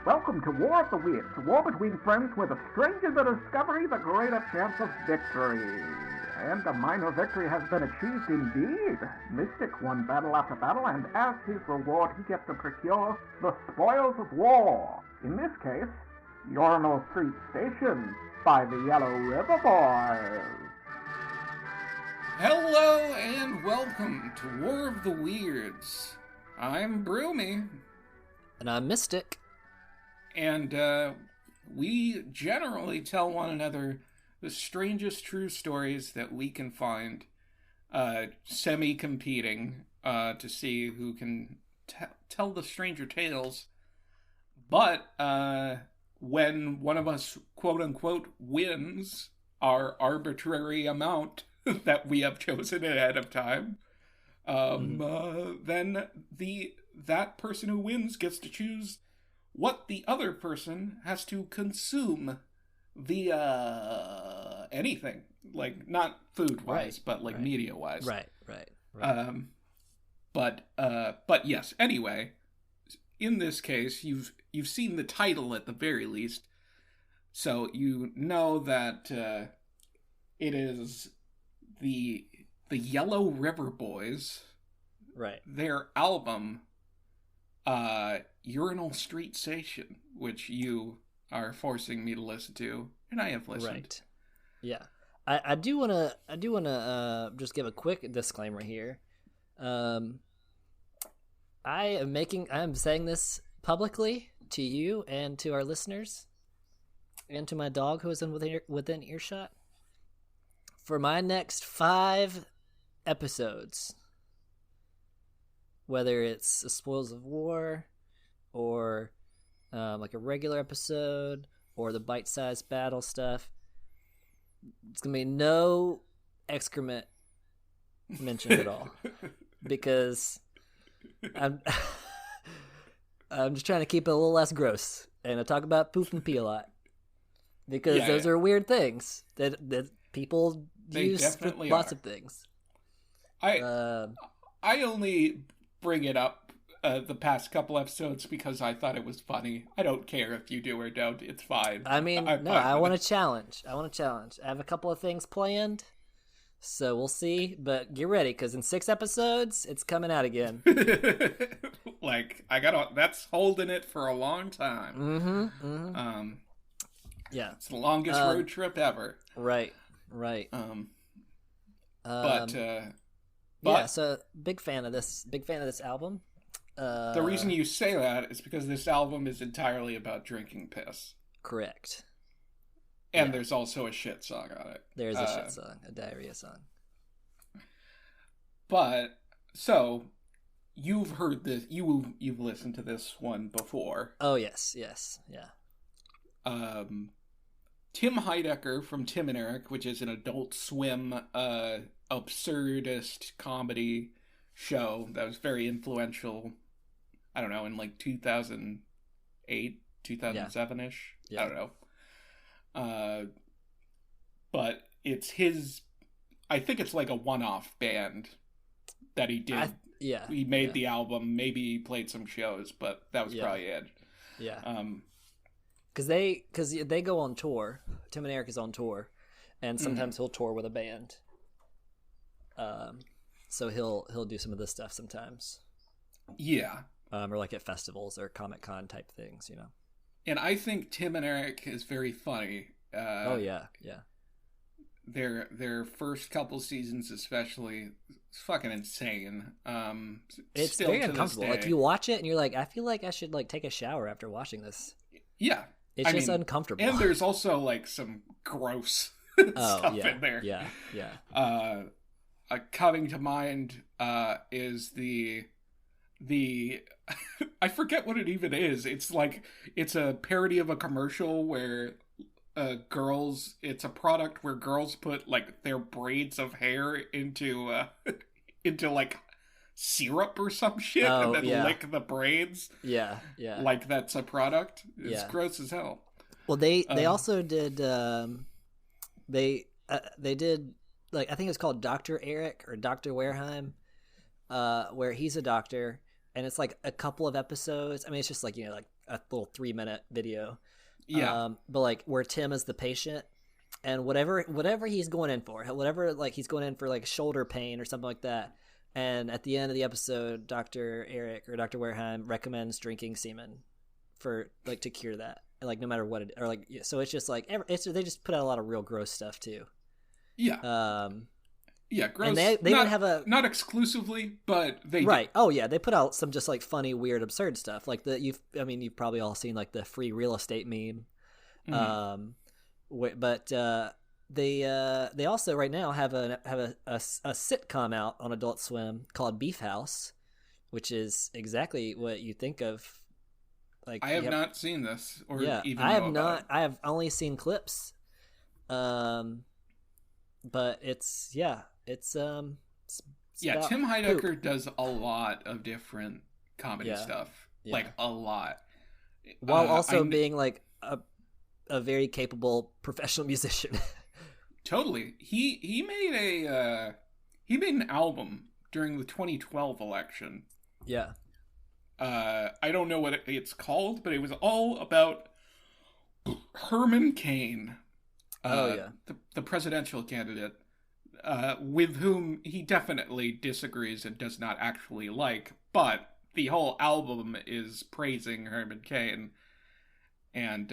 Welcome to War of the Weirds, a war between friends where the stranger the discovery, the greater chance of victory. And a minor victory has been achieved indeed. Mystic won battle after battle, and as his reward he gets to procure the spoils of war. In this case, Urinal St Station by the Yellow River Boys. Hello and welcome to War of the Weirds. I'm Broomy. And I'm Mystic. And we generally tell one another the strangest true stories that we can find, semi-competing to see who can tell the stranger tales. But when one of us, quote-unquote, wins our arbitrary amount that we have chosen ahead of time, then that person who wins gets to choose what the other person has to consume via anything, like not food-wise, but like media-wise. Right. But yes. Anyway, in this case, you've seen the title at the very least, so you know that it is the Yellow River Boys. Right. Their album, Urinal St Station, which you are forcing me to listen to, and I have listened. Right. Yeah. I do wanna just give a quick disclaimer here. I am saying this publicly to you and to our listeners, and to my dog who is within earshot. For my next 5 episodes, whether it's the Spoils of War, or like a regular episode, or the bite-sized battle stuff, it's gonna be no excrement mentioned at all, because I'm just trying to keep it a little less gross, and I talk about poop and pee a lot, because those are weird things that people use for lots of things. I only bring it up the past couple episodes because I thought it was funny. I don't care if you do or don't. It's fine. I mean, I want to challenge. I have a couple of things planned, so we'll see. But get ready, because in 6 episodes, it's coming out again. That's holding it for a long time. Yeah. It's the longest road trip ever. Right. But so big fan of this album. The reason you say that is because this album is entirely about drinking piss. Correct. And there's also a shit song on it. There's a shit song, a diarrhea song. But so you've heard this, you've listened to this one before. Oh yes, yeah. Tim Heidecker from Tim and Eric, which is an Adult Swim absurdist comedy show that was very influential, I don't know, in like 2008, 2007-ish. Yeah. I don't know. But it's his, I think it's like a one-off band that he did. He made the album, maybe he played some shows, but that was probably it. Yeah. Because they go on tour. Tim and Eric is on tour, and sometimes he'll tour with a band. So he'll do some of this stuff sometimes. Yeah. Or like at festivals or Comic-Con type things, you know. And I think Tim and Eric is very funny. Oh yeah. Their first couple seasons especially, it's fucking insane. It's very uncomfortable. Like you watch it and you're like, I feel like I should like take a shower after watching this. Yeah. It's just uncomfortable. And there's also like some gross stuff in there. Yeah. Coming to mind is the I forget what it even is. It's a parody of a commercial where it's a product where girls put like their braids of hair into like syrup or some shit and then lick the braids. Yeah. Like that's a product. It's gross as hell. Well, they also did they did, like, I think it's called Dr. Eric or Dr. Wareheim, where he's a doctor and it's like a couple of episodes. I mean, it's just like, like a little 3-minute video. Yeah. But like where Tim is the patient, and whatever he's going in for, whatever, like he's going in for like shoulder pain or something like that. And at the end of the episode, Dr. Eric or Dr. Wareheim recommends drinking semen for like to cure that. And like no matter what it, or like, so it's just like they just put out a lot of real gross stuff too. Yeah. Yeah, gross. And they not, would have not exclusively, but they right. do. Oh yeah, they put out some just like funny, weird, absurd stuff. Like you've probably all seen like the free real estate meme. But they also right now have a sitcom out on Adult Swim called Beef House, which is exactly what you think of. Like I have not seen this, or even I have know not. about it. I have only seen clips. But it's yeah. Tim Heidecker poop. does a lot of different comedy stuff, like a lot, while also being like a very capable professional musician. Totally. He made an album during the 2012 election. Yeah. I don't know what it's called, but it was all about Herman Cain. The presidential candidate, with whom he definitely disagrees and does not actually like, but the whole album is praising Herman Cain, and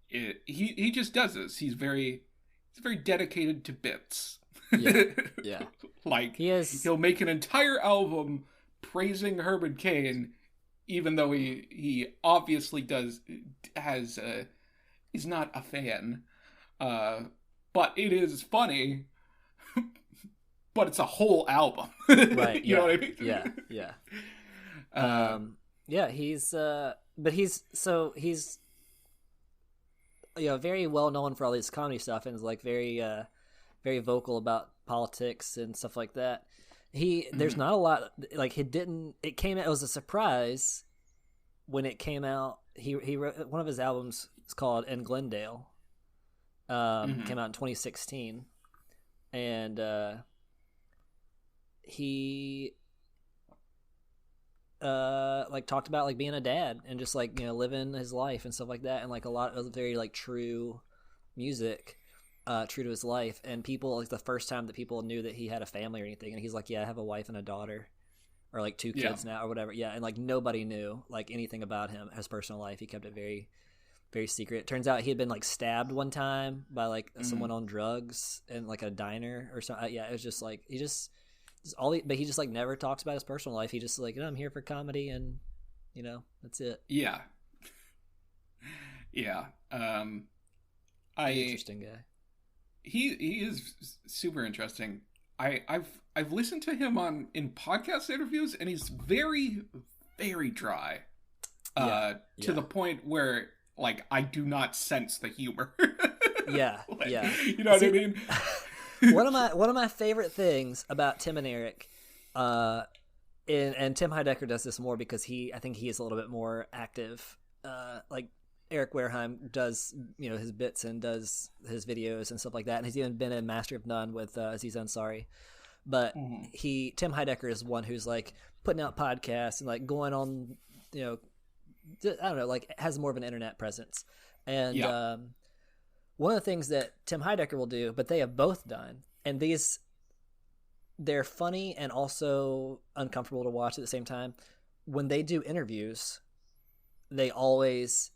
he just does this. He's very dedicated to bits. Yeah. Like he'll make an entire album praising Herman Cain, even though he obviously is not a fan. But it is funny. But it's a whole album. Right. You know what I mean? Yeah. He's very well known for all this comedy stuff, and is like very vocal about politics and stuff like that. There's not a lot, like it came out, it was a surprise when it came out. He wrote one of his albums. It's called In Glendale. Came out in 2016, and he like talked about like being a dad and just like living his life and stuff like that, and like a lot of very like true music, true to his life. And people, like the first time that people knew that he had a family or anything, and he's like, yeah, I have a wife and a daughter, or like 2 kids now or whatever. Yeah. And like nobody knew like anything about him, his personal life. He kept it very, very secret. Turns out he had been like stabbed one time by like someone on drugs in like a diner or something. Yeah, it was just like he just like never talks about his personal life. He just like, I'm here for comedy, and that's it. Yeah. Interesting guy. He is super interesting. I've listened to him in podcast interviews, and he's very, very dry. To the point where like I do not sense the humor. Yeah. You know what I mean? one of my favorite things about Tim and Eric, and Tim Heidecker does this more because I think he is a little bit more active. Like Eric Wareheim does, his bits and does his videos and stuff like that, and he's even been in Master of None with Aziz Ansari. But Tim Heidecker is one who's like putting out podcasts and like going on, I don't know, like has more of an internet presence. And one of the things that Tim Heidecker will do, but they have both done, and they're funny and also uncomfortable to watch at the same time. When they do interviews, they always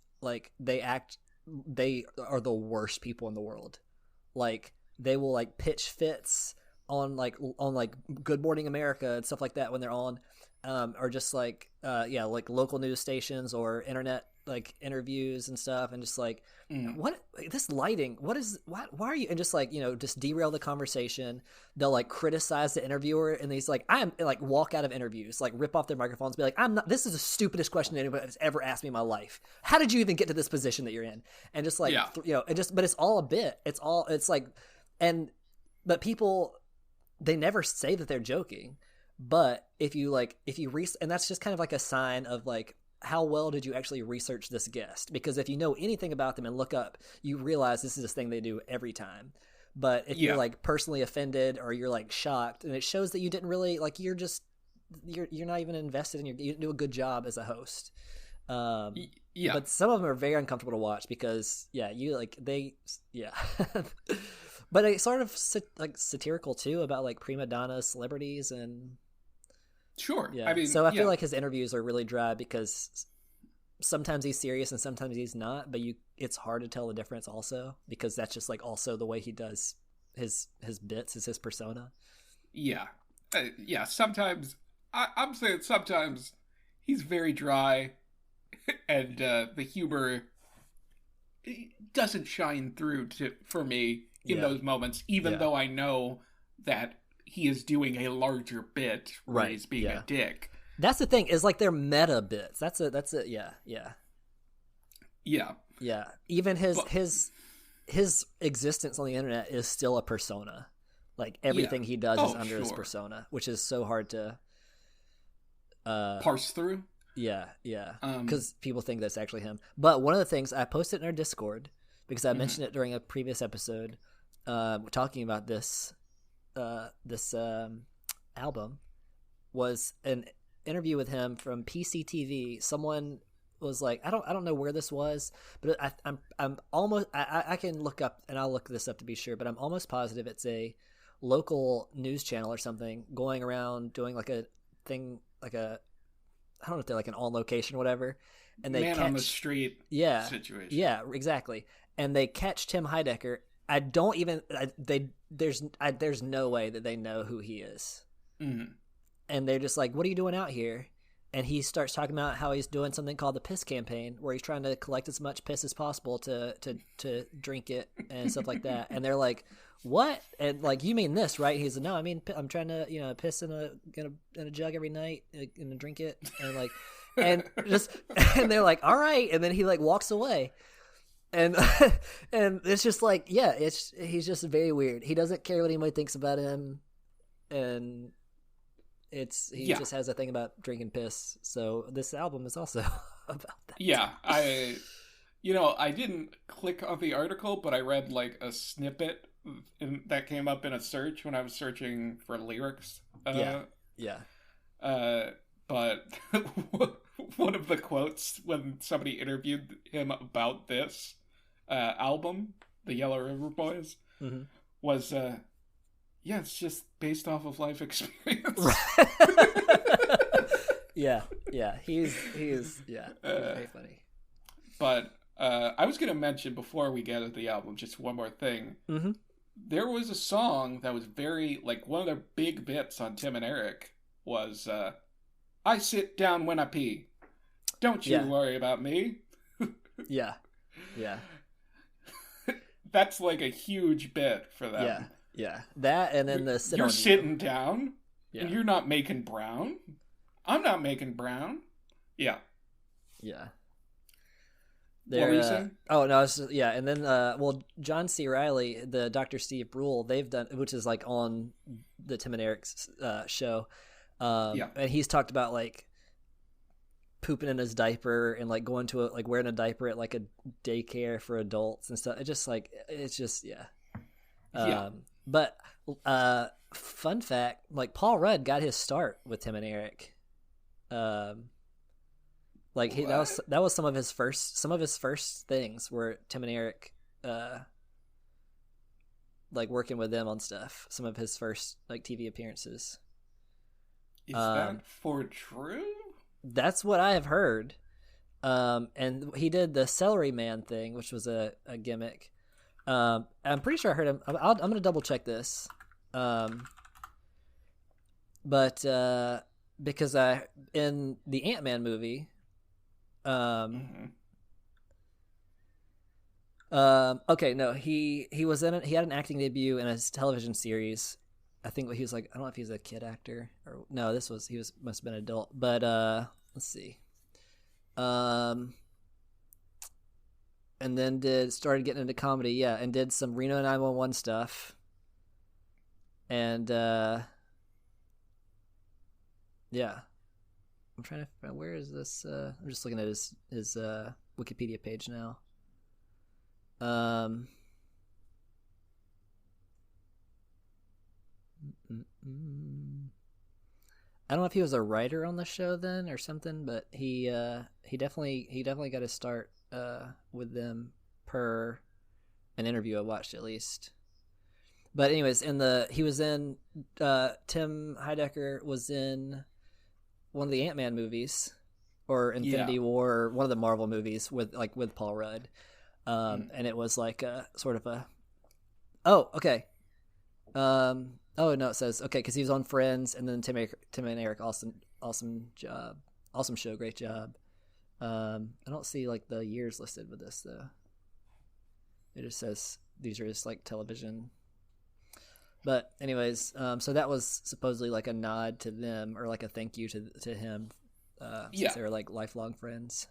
they are the worst people in the world. Like they will like pitch fits on Good Morning America and stuff like that when they're on, or just like local news stations or internet like interviews and stuff, and just like what this lighting, why are you, and just like just derail the conversation. They'll like criticize the interviewer, and he's like, I'm like walk out of interviews, like rip off their microphones, be like, this is the stupidest question anybody has ever asked me in my life. How did you even get to this position that you're in? And just like but it's all a bit. But people, they never say that they're joking. But if you and that's just kind of like a sign of like, how well did you actually research this guest? Because if you know anything about them and look up, you realize this is this thing they do every time. But if you're like personally offended or you're like shocked, and it shows that you didn't really like, you're just you're not even invested in you do a good job as a host. Yeah, but some of them are very uncomfortable to watch because you like they but it's sort of like satirical too about like prima donna celebrities and sure. I mean, so I feel like his interviews are really dry because sometimes he's serious and sometimes he's not, but it's hard to tell the difference also because that's just like also the way he does his bits, is his persona. Yeah. Sometimes I'm saying sometimes he's very dry and the humor doesn't shine through for me in those moments, even though I know that he is doing a larger bit where he's being a dick. That's the thing, is like they're meta bits. That's it. Yeah. Even his existence on the internet is still a persona. Like everything he does is under his persona, which is so hard to parse through. Yeah. Because people think that's actually him. But one of the things I posted in our Discord, because I mentioned it during a previous episode, talking about this album, was an interview with him from PCTV. Someone was like, I don't know where this was, but I'm almost I can look up, and I'll look this up to be sure, but I'm almost positive it's a local news channel or something going around doing like a thing, like a, I don't know if they're like an on location or whatever, and they on the street situation. Yeah, exactly. And they catch Tim Heidecker. There's no way that they know who he is. Mm-hmm. And they're just like, what are you doing out here? And he starts talking about how he's doing something called the piss campaign, where he's trying to collect as much piss as possible to drink it and stuff like that. And they're like, what? And like, you mean this, right? He's like, no, I mean, I'm trying to, piss in a jug every night and drink it. And like, and they're like, all right. And then he like walks away. And and it's just like, he's just very weird. He doesn't care what anybody thinks about him. And he just has a thing about drinking piss. So this album is also about that. Yeah, I didn't click on the article, but I read like a snippet that came up in a search when I was searching for lyrics. But one of the quotes when somebody interviewed him about this album, The Yellow River Boys, was it's just based off of life experience. He's very funny. But I was going to mention before we get at the album just one more thing. Mm-hmm. There was a song that was very, like, one of their big bits on Tim and Eric was I sit down when I pee. Don't you worry about me. Yeah. That's like a huge bit for them. Yeah. That, and then you're sitting down and you're not making brown. I'm not making brown. Yeah. What were you saying? Oh no, and then John C. Reilly, the Dr. Steve Brule, they've done, which is like on the Tim and Eric's show, and he's talked about like pooping in his diaper and like going to wearing a diaper at like a daycare for adults and stuff. But fun fact, like Paul Rudd got his start with Tim and Eric. That was some of his first things were Tim and Eric like working with them on stuff. Some of his first like TV appearances. Is that for true? That's what I have heard. And he did the Celery Man thing, which was a gimmick. I'm pretty sure I heard him. I'm going to double check this. But because in the Ant-Man movie, okay, no, he was in it. He had an acting debut in a television series. I think he was like, I don't know if he's a kid actor or no. He must have been an adult. But let's see. And then started getting into comedy, and did some Reno 911 stuff. And I'm trying to find, where is this? I'm just looking at his Wikipedia page now. I don't know if he was a writer on the show then or something, but he definitely got to start with them per an interview I watched at least. But anyways, Tim Heidecker was in one of the Ant-Man movies or Infinity War, or one of the Marvel movies with Paul Rudd. And it was like a sort of a, oh, okay. Oh no, it says okay because he was on Friends, and then Tim and Eric, awesome job, awesome show, great job. I don't see like the years listed with this though. It just says these are just like television. But anyways, so that was supposedly like a nod to them or like a thank you to him, since they were like lifelong friends.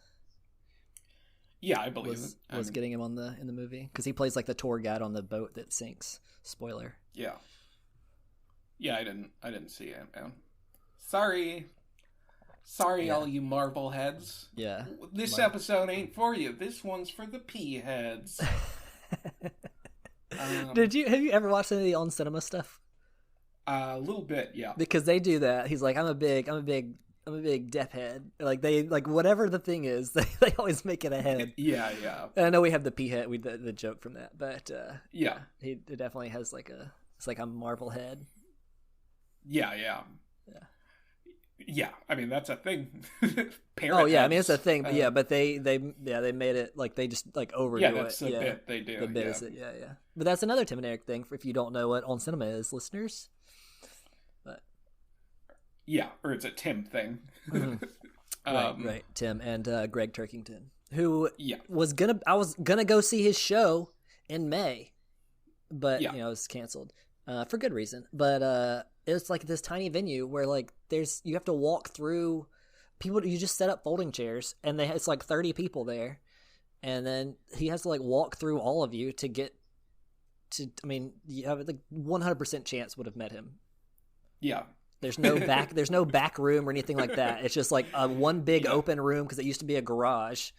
Yeah, I believe it. Was getting him in the movie because he plays like the tour guide on the boat that sinks. Spoiler. Yeah. Yeah, I didn't see it, man. Sorry, all you Marvel heads. Yeah. This episode ain't for you. This one's for the pea heads. Have you ever watched any of the On Cinema stuff? A little bit, yeah. Because they do that. He's like, I'm a big deaf head. Like they like whatever the thing is, they always make it a head. Yeah. And I know we have the pea head, the joke from that, but yeah, he definitely has it's like a Marvel head. Yeah. I mean that's a thing. Oh yeah, I mean it's a thing. But but they made it like they just like overdo it. Yeah, that's the bit they do. The bit is it. Yeah. But that's another Tim and Eric thing. If you don't know what On Cinema is, listeners. But yeah, or it's a Tim thing. Mm-hmm. Right. Tim and Greg Turkington, who I was gonna go see his show in May, but it was canceled for good reason. But it's like this tiny venue where like you have to walk through people. You just set up folding chairs, and it's like 30 people there, and then he has to like walk through all of you to get to. I mean, you have like 100% chance would have met him. Yeah. There's no back room or anything like that. It's just like a one big open room because it used to be a garage,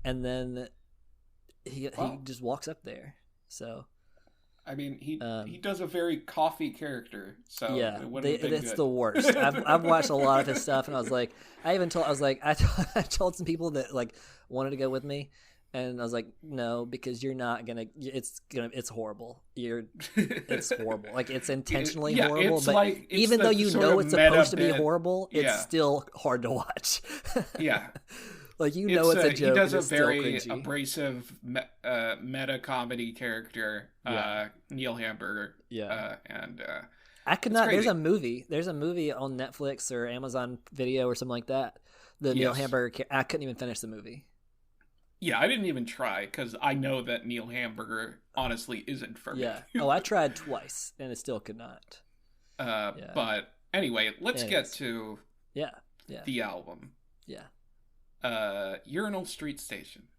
and then he just walks up there. So, I mean, he does a very coffee character. So yeah, it's the worst. I've watched a lot of his stuff, and I told some people that like wanted to go with me. And I was like, no, because you're not gonna. It's horrible. It's horrible. Like it's intentionally horrible. But like, even though you know it's supposed to be horrible, it's still hard to watch. Yeah, like it's a joke. He does a very abrasive meta comedy character. Neil Hamburger. Yeah, and I could not. Crazy. There's a movie on Netflix or Amazon Video or something like that. The Neil Hamburger. I couldn't even finish the movie. Yeah, I didn't even try because I know that Neil Hamburger honestly isn't for me. Yeah. Oh, I tried twice and it still could not. But anyway, let's get to the album. Yeah. Urinal Station.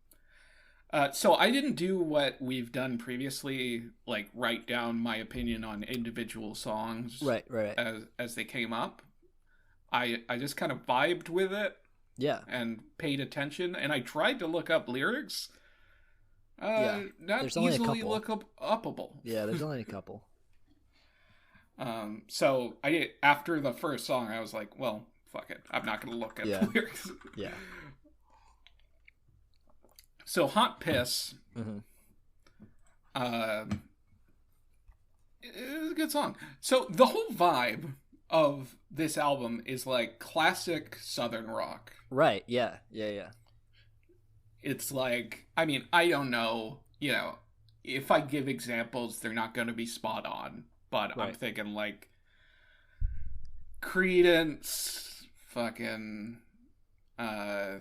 So I didn't do what we've done previously, like write down my opinion on individual songs, right, as they came up. I just kind of vibed with it. Yeah. And paid attention, and I tried to look up lyrics. Not there's easily upable. Yeah, there's only a couple. So after the first song, I was like, well, fuck it. I'm not going to look at the lyrics. Yeah. So Hot Piss. Mm-hmm. It's a good song. So the whole vibe of this album is like classic Southern rock. Right, yeah. It's like, I mean, I don't know, if I give examples, they're not going to be spot on, but I'm thinking like Creedence, fucking, I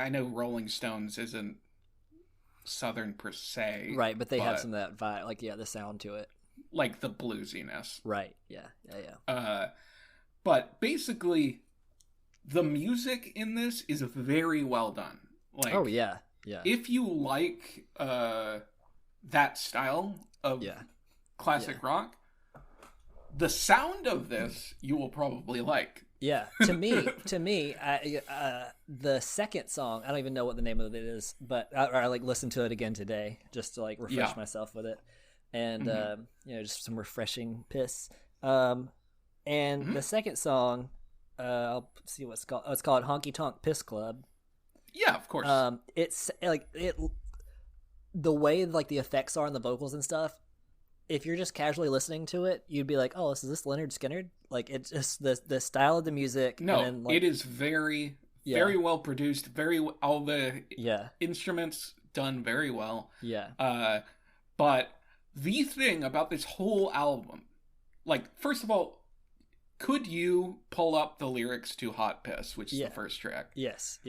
know Rolling Stones isn't Southern per se. Right, but they have some of that vibe, like, the sound to it. Like the bluesiness. Right, yeah. But basically, the music in this is very well done. Like, oh, yeah. If you like that style of classic rock, the sound of this you will probably like. Yeah, to me, the second song, I don't even know what the name of it is, but I like listened to it again today just to like refresh myself with it. And just some refreshing piss. And the second song, I'll see what it's called. Oh, it's called Honky Tonk Piss Club. Yeah, of course. It's like the way like the effects are on the vocals and stuff. If you're just casually listening to it, you'd be like, "Oh, is this Leonard Skinner?" Like it's just the style of the music. No, and then, like, it is very well produced. All the instruments done very well. Yeah. But the thing about this whole album, like, first of all, could you pull up the lyrics to Hot Piss, which is the first track? Yes.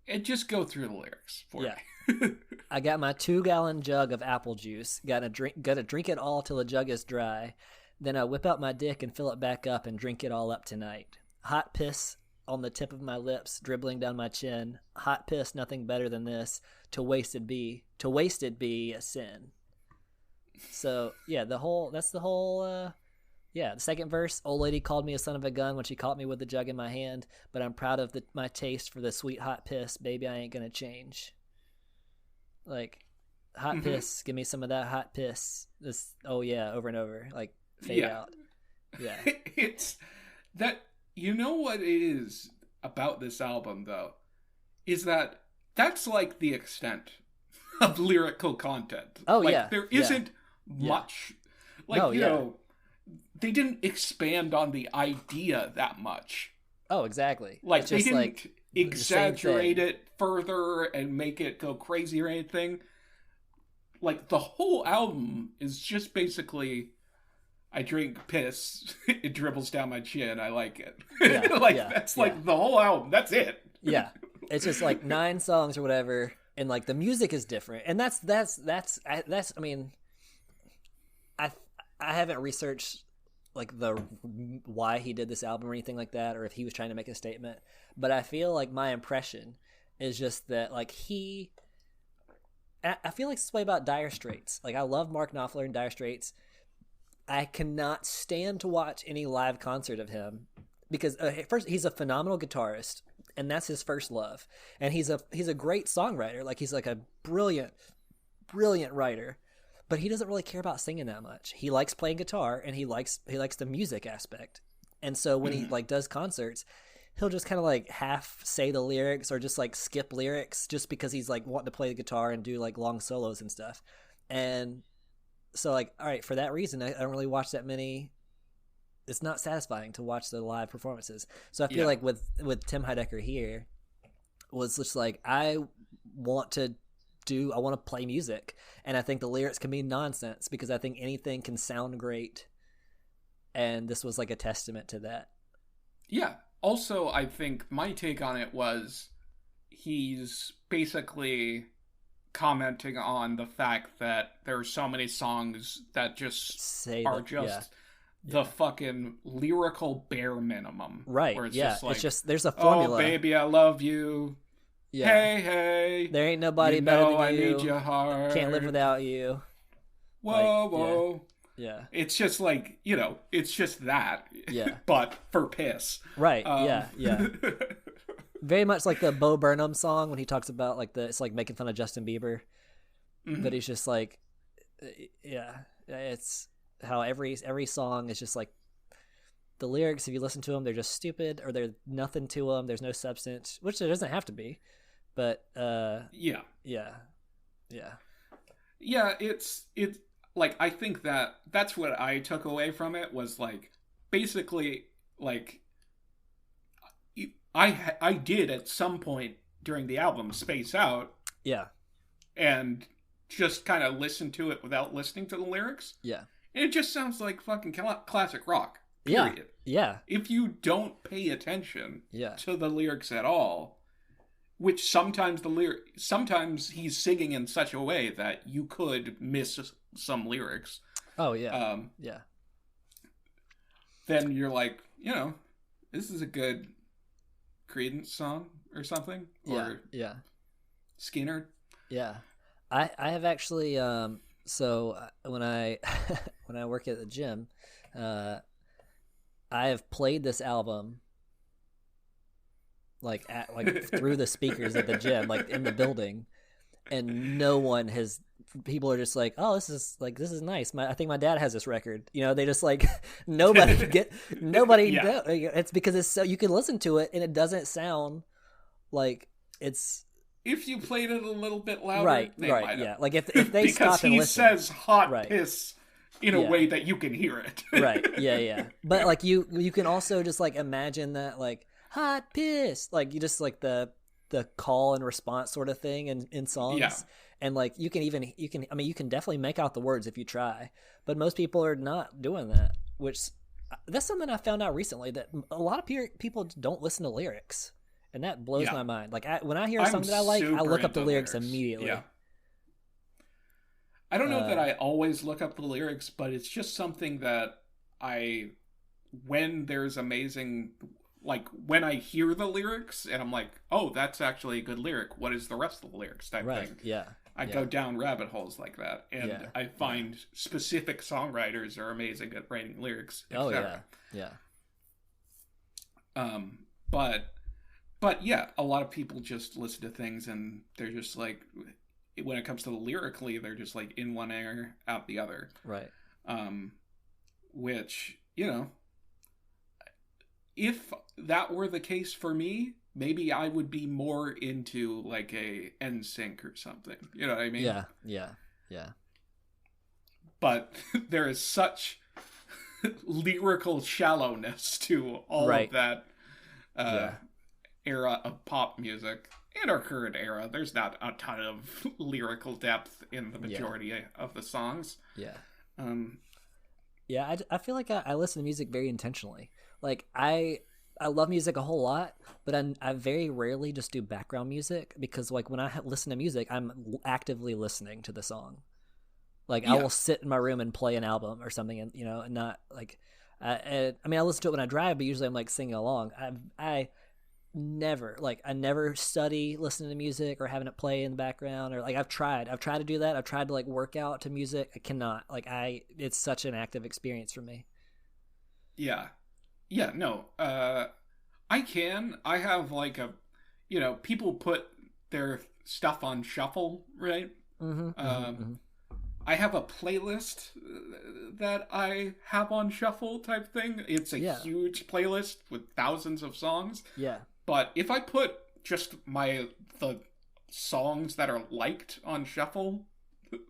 And just go through the lyrics for me. I got my 2-gallon jug of apple juice. Gotta drink it all till the jug is dry. Then I whip out my dick and fill it back up and drink it all up tonight. Hot piss on the tip of my lips, dribbling down my chin. Hot piss, nothing better than this. To waste it be a sin. So that's the whole. The second verse, old lady called me a son of a gun when she caught me with the jug in my hand, but I'm proud of my taste for the sweet hot piss. Baby, I ain't gonna change. Like, hot piss, give me some of that hot piss. This, over and over. Like, fade out. Yeah. It's that, you know what it is about this album, though, is that that's like the extent of lyrical content. Oh, like, yeah. There isn't much. Like, know, they didn't expand on the idea that much. Oh, exactly. Like, it's they just didn't like exaggerate it further and make it go crazy or anything. Like, the whole album is just basically, I drink piss, it dribbles down my chin, I like it. That's like the whole album. That's it. Yeah. It's just like 9 songs or whatever, and like the music is different. And that's I mean, I haven't researched like the why he did this album or anything like that, or if he was trying to make a statement, but I feel like my impression is just that like I feel like it's the way about Dire Straits. Like, I love Mark Knopfler and Dire Straits. I cannot stand to watch any live concert of him because first, he's a phenomenal guitarist, and that's his first love, and he's a great songwriter. Like, he's like a brilliant writer. But he doesn't really care about singing that much. He likes playing guitar, and he likes the music aspect. And so when he like does concerts, he'll just kind of like half say the lyrics or just like skip lyrics just because he's like wanting to play the guitar and do like long solos and stuff. And so like, all right, for that reason, I don't really watch that many. It's not satisfying to watch the live performances. So I feel like with Tim Heidecker here was just like, I want to play music, and I think the lyrics can be nonsense because I think anything can sound great, and this was like a testament to that. Yeah. Also, I think my take on it was he's basically commenting on the fact that there are so many songs that just the fucking lyrical bare minimum. Right. Where it's just like, it's just, there's a formula. Oh, baby, I love you. Yeah. Hey, there ain't nobody better than you. I need your heart. Can't live without you. Whoa. Yeah. It's just like, it's just that. Yeah. But for piss. Right. Yeah. Very much like the Bo Burnham song when he talks about like it's like making fun of Justin Bieber. Mm-hmm. But he's just like, it's how every song is just like, the lyrics, if you listen to them, they're just stupid, or there's nothing to them. There's no substance, which there doesn't have to be. But yeah, it's like, I think that's what I took away from it, was like, basically, like, I did at some point during the album space out, and just kind of listen to it without listening to the lyrics, and it just sounds like fucking classic rock. Period. Yeah. If you don't pay attention to the lyrics at all, which sometimes he's singing in such a way that you could miss some lyrics. Oh yeah. Then you're like, this is a good Creedence song or something, or Skinner. Yeah, I have actually. So when I work at the gym, I have played this album like through the speakers at the gym, like in the building, and no one has. People are just like, oh, this is nice. I think my dad has this record. They just like nobody Yeah. It's because it's so you can listen to it and it doesn't sound like it's. If you played it a little bit louder, Right, they might have. yeah. Like if they because stop and he listen, says hot right. piss in a way that you can hear it. Right, yeah. But like you can also just like imagine that like hot piss, like you just like the call and response sort of thing in songs. Yeah. And like you can definitely make out the words if you try, but most people are not doing that. Which that's something I found out recently, that a lot of people don't listen to lyrics. And that blows my mind. Like when I hear a song that I like, I look up the lyrics immediately. Yeah. I don't know that I always look up the lyrics, but it's just something that when there's amazing, like when I hear the lyrics and I'm like, oh, that's actually a good lyric. What is the rest of the lyrics type thing? Yeah. I go down rabbit holes like that. And I find specific songwriters are amazing at writing lyrics. Oh, yeah. But yeah, a lot of people just listen to things and they're just like, when it comes to the lyrically, they're just like in one ear, out the other. Right. Which, if that were the case for me, maybe I would be more into like a NSYNC or something. You know what I mean? Yeah. But there is such lyrical shallowness to all of that era of pop music. In our current era, there's not a ton of lyrical depth in the majority of the songs. Yeah. I feel like I listen to music very intentionally. Like I love music a whole lot, but I very rarely just do background music, because like when I listen to music, I'm actively listening to the song. Like I will sit in my room and play an album or something, and and not like I listen to it when I drive, but usually I'm like singing along. I never study listening to music or having it play in the background, or like I've tried to do that. I've tried to like work out to music. I cannot. Like it's such an active experience for me. Yeah. No. I can. I have like people put their stuff on shuffle, right? I have a playlist that I have on shuffle type thing. It's a huge playlist with thousands of songs. Yeah. But if I put just the songs that are liked on shuffle,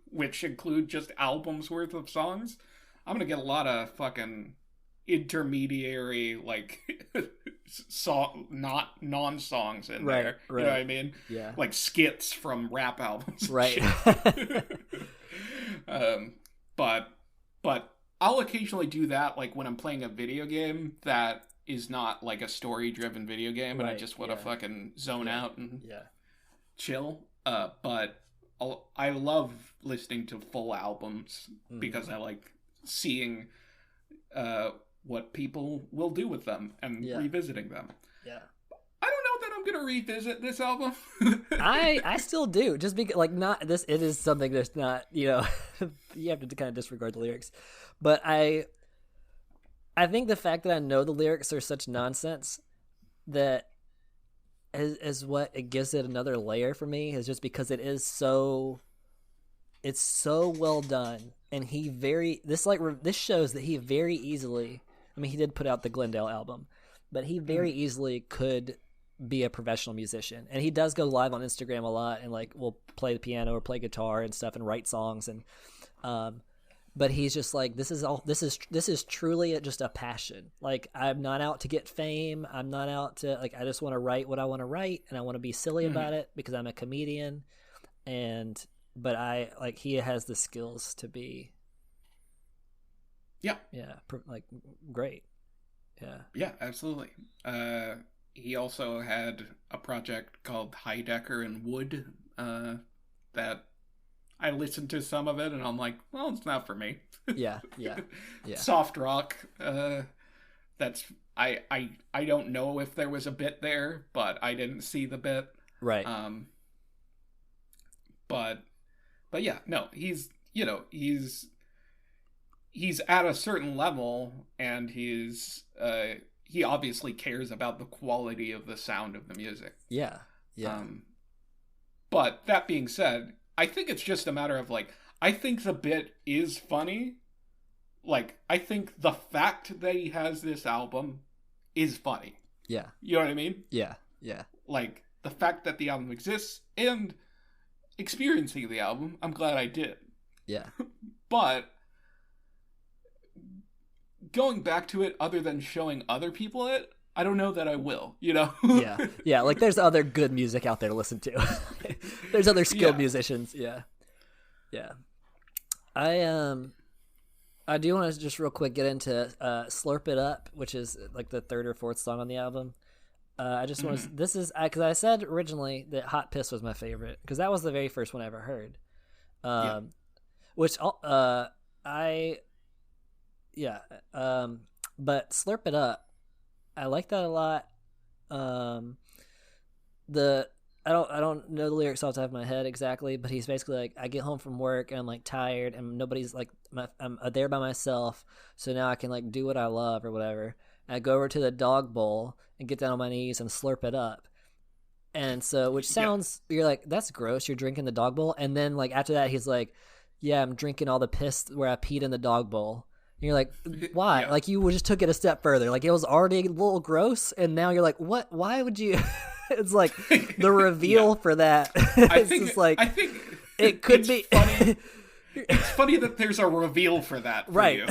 which include just albums worth of songs, I'm gonna get a lot of fucking intermediary like not non-songs in there. You know what I mean? Yeah. Like skits from rap albums. Right. But I'll occasionally do that, like when I'm playing a video game that is not like a story-driven video game, and I just want to fucking zone out and chill. But I love listening to full albums because I like seeing what people will do with them and revisiting them. Yeah. I don't know that I'm gonna revisit this album. I still do, just because like not this. It is something that's not you have to kind of disregard the lyrics, but I think the fact that I know the lyrics are such nonsense that is what it gives it another layer for me, is just because it's so well done, and this shows that he very easily. I mean, he did put out the Glendale album, but he very easily could be a professional musician, and he does go live on Instagram a lot, and like will play the piano or play guitar and stuff and write songs, and but he's just like, this is truly just a passion. Like, I'm not out to get fame. I'm not out to like, I just want to write what I want to write, and I want to be silly about it because I'm a comedian, but he has the skills to be like great. Yeah, absolutely. He also had a project called Heidecker and Wood that I listened to some of it, and I'm like, well, it's not for me. Yeah. Soft rock. That's I don't know if there was a bit there, but I didn't see the bit. Right. But yeah, no, he's at a certain level, and he obviously cares about the quality of the sound of the music. Yeah. But that being said, I think it's just a matter of, like, I think the bit is funny. Like, I think the fact that he has this album is funny. Yeah. You know what I mean? Yeah. Yeah. Like, the fact that the album exists and experiencing the album, I'm glad I did. Yeah. But going back to it other than showing other people it, I don't know that I will, you know? Yeah. Yeah, like there's other good music out there to listen to. There's other skilled musicians. Yeah. Yeah. I do want to just real quick get into Slurp It Up, which is like the third or fourth song on the album. I just want to, this is, because I said originally that Hot Piss was my favorite, because that was the very first one I ever heard. Which, but Slurp It Up, I like that a lot. I don't know the lyrics off the top of my head exactly, but he's basically like, I get home from work and I'm like tired and nobody's like, I'm there by myself, so now I can like do what I love or whatever. And I go over to the dog bowl and get down on my knees and slurp it up. And so, which sounds, you're like, that's gross, you're drinking the dog bowl. And then like after that, he's like, yeah, I'm drinking all the piss where I peed in the dog bowl. And you're like, why? Yeah. Like you just took it a step further. Like it was already a little gross, and now you're like, what? Why would you? It's like the reveal for that. I think it could be funny. It's funny that there's a reveal for that, for you.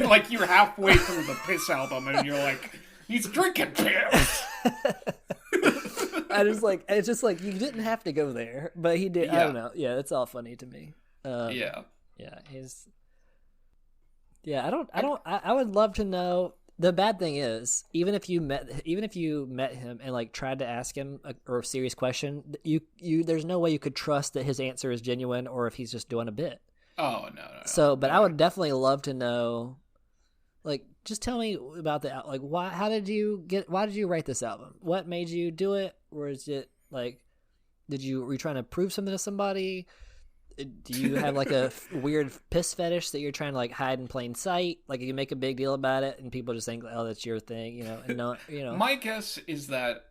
Like you're halfway through the Piss album, and you're like, he's drinking piss. It's just like you didn't have to go there, but he did. Yeah. I don't know. Yeah, it's all funny to me. I would love to know. The bad thing is, even if you met him and like tried to ask him a serious question, you there's no way you could trust that his answer is genuine or if he's just doing a bit. Oh no. So, but I would definitely love to know. Like, just tell me about why? Why did you write this album? What made you do it? Or is it like, were you trying to prove something to somebody? Do you have like a weird piss fetish that you're trying to like hide in plain sight? Like you make a big deal about it and people just think, oh, that's your thing, you know? And no, you know. My guess is that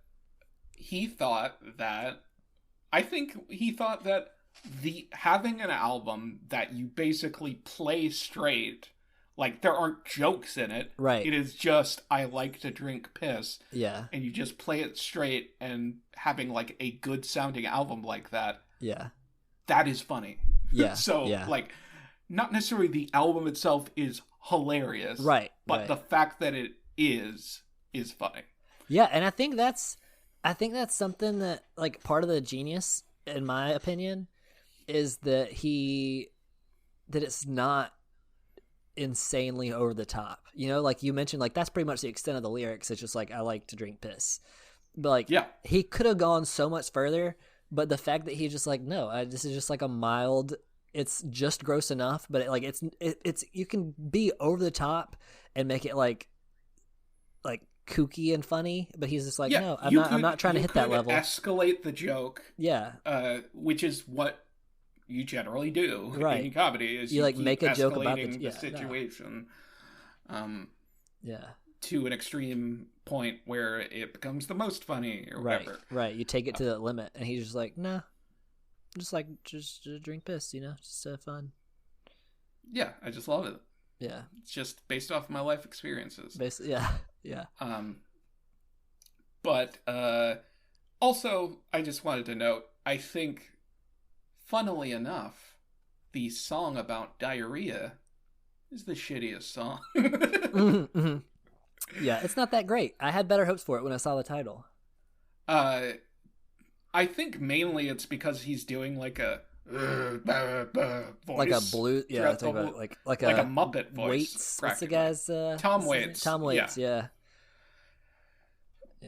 he thought that the having an album that you basically play straight, like there aren't jokes in it. Right. It is just, I like to drink piss. Yeah. And you just play it straight, and having like a good sounding album like that. Yeah. That is funny. Yeah. So, like, not necessarily the album itself is hilarious. Right. But the fact that it is funny. Yeah, and I think that's something that, like, part of the genius, in my opinion, is that it's not insanely over the top. You know, like you mentioned, like, that's pretty much the extent of the lyrics. It's just like, I like to drink piss. But, like, he could have gone so much further. But the fact that he's just like, no, this is just like a mild, it's just gross enough, but it's you can be over the top and make it like kooky and funny, but he's just like, no, I'm not trying to hit that level. Escalate the joke. Yeah. Which is what you generally do in comedy, is you like make a joke about the situation. To an extreme point where it becomes the most funny or whatever. Right. You take it to the limit, and he's just like, nah, just drink piss, you know, just fun. Yeah, I just love it. Yeah, it's just based off my life experiences. Yeah. But also, I just wanted to note, I think, funnily enough, the song about diarrhea is the shittiest song. Mm-hmm. Yeah, it's not that great. I had better hopes for it when I saw the title. I think mainly it's because he's doing like a voice, like a blue, like a Muppet voice. Waits, what's the guy's? Tom Waits. Tom Waits, yeah.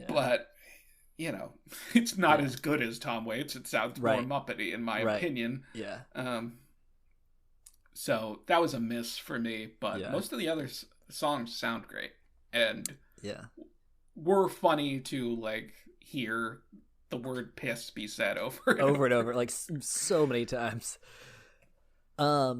But you know, it's not as good as Tom Waits. It sounds more Muppety, in my opinion. Yeah. So that was a miss for me, but most of the other songs sound great. And were funny to like hear the word piss be said over and over, like so many times. I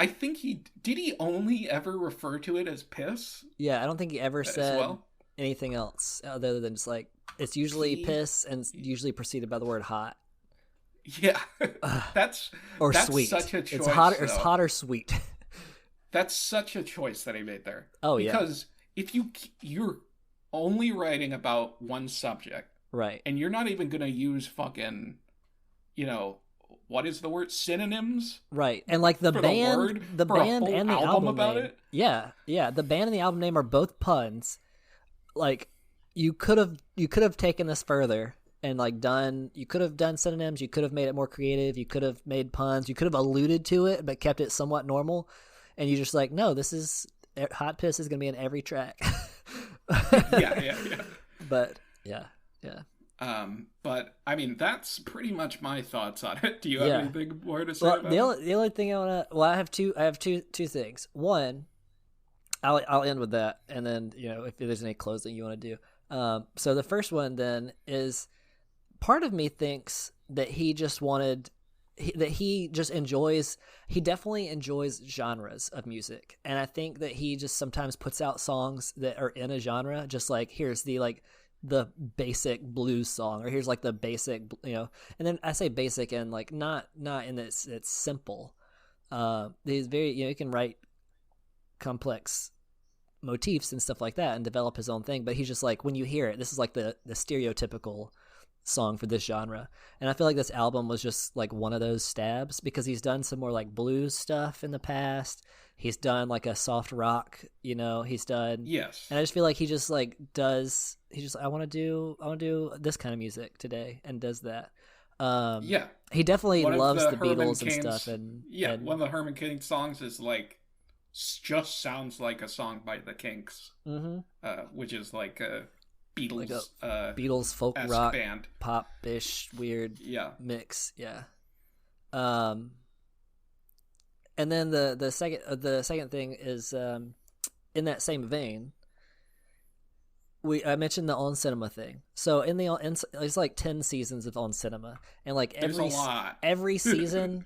think he only ever refer to it as piss? Yeah, I don't think he ever said anything else other than just like, it's usually piss and usually preceded by the word hot. Yeah, that's or that's sweet. such a choice. It's hot or sweet. That's such a choice that he made there. Oh because if you're only writing about one subject, right, and you're not even gonna use fucking, what is the word, synonyms, right, and like the band, and the album about name, it. Yeah, the band and the album name are both puns. Like you could have taken this further and like you could have done synonyms, you could have made it more creative, you could have made puns, you could have alluded to it but kept it somewhat normal, and you just like, no, this is hot piss is gonna be in every track. yeah. But yeah. But I mean, that's pretty much my thoughts on it. Do you have anything more to say about it? The only thing I have two things. One, I'll end with that, and then if there's any closing you want to do. So the first one then is, part of me thinks that he definitely enjoys genres of music, and I think that he just sometimes puts out songs that are in a genre, just like, here's the basic blues song, or here's like the basic, and then I say basic and like not in this, it's simple. He's very, he can write complex motifs and stuff like that and develop his own thing, but he's just like, when you hear it, this is like the stereotypical song for this genre. And I feel like this album was just like one of those stabs, because he's done some more like blues stuff in the past. He's done like a soft rock, he's done. Yes. And I just feel like he just like I want to do this kind of music today, and does that. He definitely loves the Beatles and stuff. And one of the Herman Cain songs is like, just sounds like a song by the Kinks, which is like a Beatles, like a Beatles folk rock band, pop-ish weird mix. And then the second thing is, in that same vein, I mentioned the On Cinema thing. So it's like 10 seasons of On Cinema, and like every season,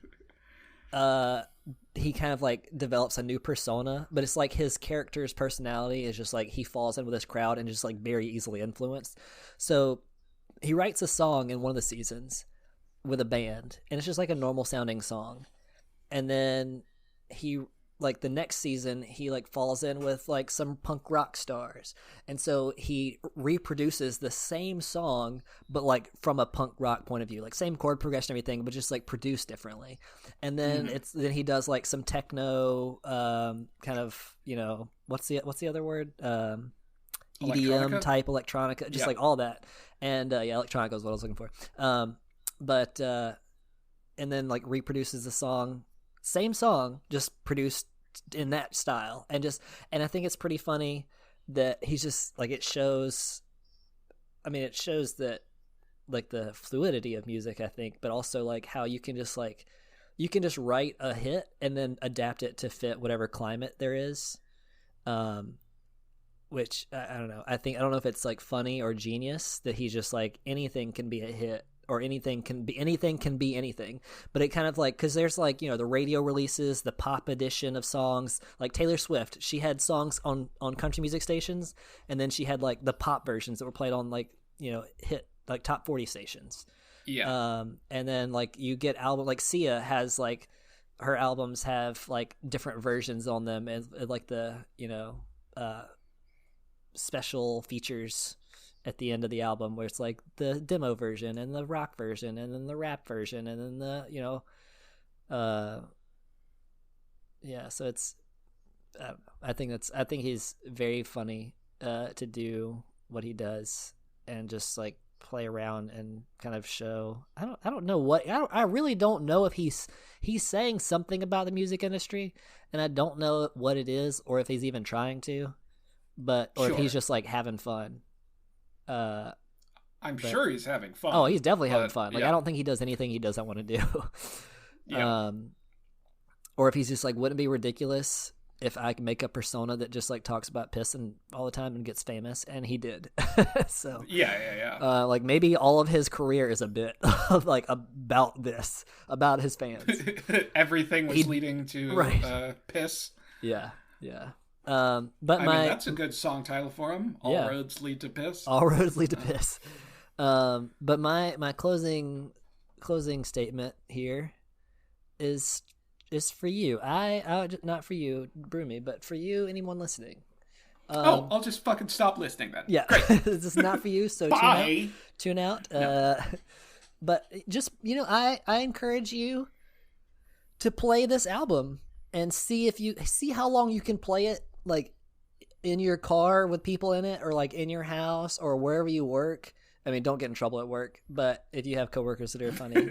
he kind of like develops a new persona, but it's like his character's personality is just like, he falls in with this crowd and just like very easily influenced. So he writes a song in one of the seasons with a band, and it's just like a normal sounding song. And then he, like the next season, he like falls in with like some punk rock stars, and so he reproduces the same song but like from a punk rock point of view, like same chord progression, everything, but just like produced differently. And then then he does like some techno, kind of, what's the other word, EDM type electronica, just like all that. And electronica is what I was looking for. But and then like reproduces the song, same song, just produced in that style. And I think it's pretty funny that he's just like, it shows that like the fluidity of music, I think, but also like how you can just write a hit and then adapt it to fit whatever climate there is. Which I don't know. I don't know if it's like funny or genius that he's just like, anything can be a hit, or anything can be anything. But it kind of like, because there's like, the radio releases, the pop edition of songs, like Taylor Swift, she had songs on country music stations, and then she had like the pop versions that were played on like, hit like top 40 stations. And then like you get album, like Sia has like, her albums have like different versions on them, and like the special features at the end of the album, where it's like the demo version and the rock version and then the rap version and then the so it's, I don't know. I think he's very funny to do what he does, and just like play around and kind of show, I really don't know if he's saying something about the music industry, and I don't know what it is, or if he's even trying to, if he's just like having fun. I'm sure he's having fun. Oh, he's definitely having fun. Like, I don't think he does anything he doesn't want to do. Or if he's just like, wouldn't it be ridiculous if I can make a persona that just like talks about pissing all the time and gets famous? And he did. So like maybe all of his career is a bit of like about this, about his fans. Everything was leading to piss. Yeah. But I mean, that's a good song title for him. All roads lead to piss. All roads lead to piss. But my closing closing statement here is for you. I not for you, Broomy, but for you, anyone listening. I'll just fucking stop listening then. Yeah, Great. This is not for you. So Bye. Tune out. No. But just I encourage you to play this album and see how long you can play it, like in your car with people in it, or like in your house or wherever you work. I mean, don't get in trouble at work, but if you have coworkers that are funny,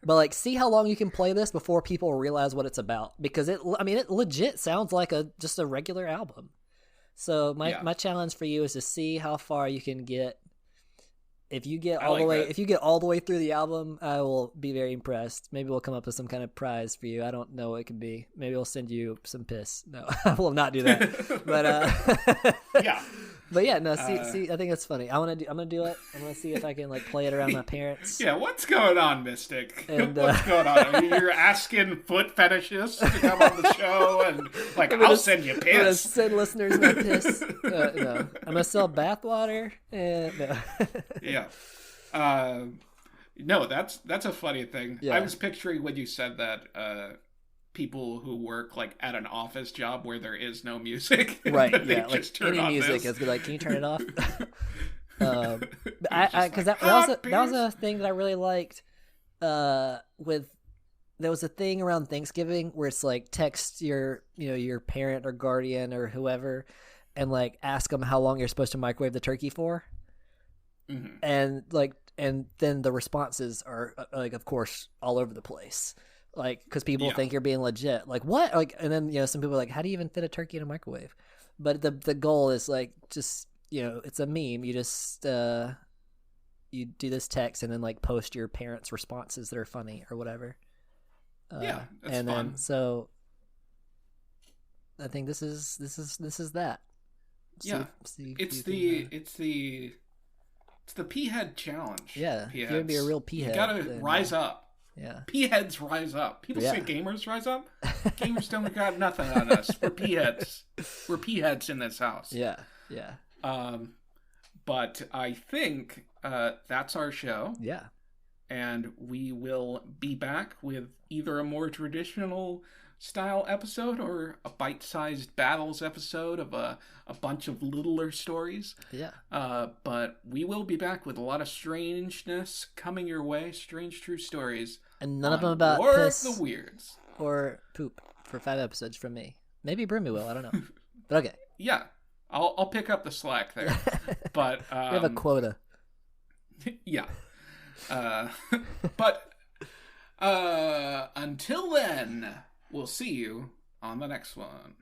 but like see how long you can play this before people realize what it's about, because it legit sounds like just a regular album. So my challenge for you is to see how far you can get. If you get all the way through the album, I will be very impressed. Maybe we'll come up with some kind of prize for you. I don't know what it could be. Maybe we'll send you some piss. No, I will not do that. But yeah. But yeah, no. See, I think it's funny. I'm gonna do it. I'm gonna see if I can like play it around my parents. Yeah, what's going on, Mystic? And, what's going on? You're asking foot fetishists to come on the show, and like I'll send you piss. I'm gonna send listeners my piss. No, I'm gonna sell bathwater. No. Yeah. No, that's a funny thing. Yeah. I was picturing when you said that. People who work like at an office job where there is no music, right? Yeah, like any music is like, can you turn it off? Because that was a thing that I really liked. There was a thing around Thanksgiving where it's like text your parent or guardian or whoever, and like ask them how long you're supposed to microwave the turkey for, and then the responses are like, of course, all over the place. Like, because people think you're being legit. Like, what? Like, and then, some people are like, how do you even fit a turkey in a microwave? But the goal is, like, just, it's a meme. You just, you do this text and then, like, post your parents' responses that are funny or whatever. That's and fun. Then, so, I think this is that. It's the P-head challenge. Yeah, P-heads. If you're going to be a real P-head. You gotta rise up. Yeah. P-heads rise up. People say gamers rise up. Gamers don't got nothing on us. We're P-heads. We're P-heads in this house. Yeah. But I think that's our show. Yeah. And we will be back with either a more traditional style episode or a bite-sized battles episode of a bunch of littler stories. Yeah. But we will be back with a lot of strangeness coming your way. Strange true stories. And none of them about War piss of the Weirds. Or poop for 5 episodes from me. Maybe Broomy will. I don't know. But okay. Yeah. I'll pick up the slack there. But we have a quota. Yeah. But until then, we'll see you on the next one.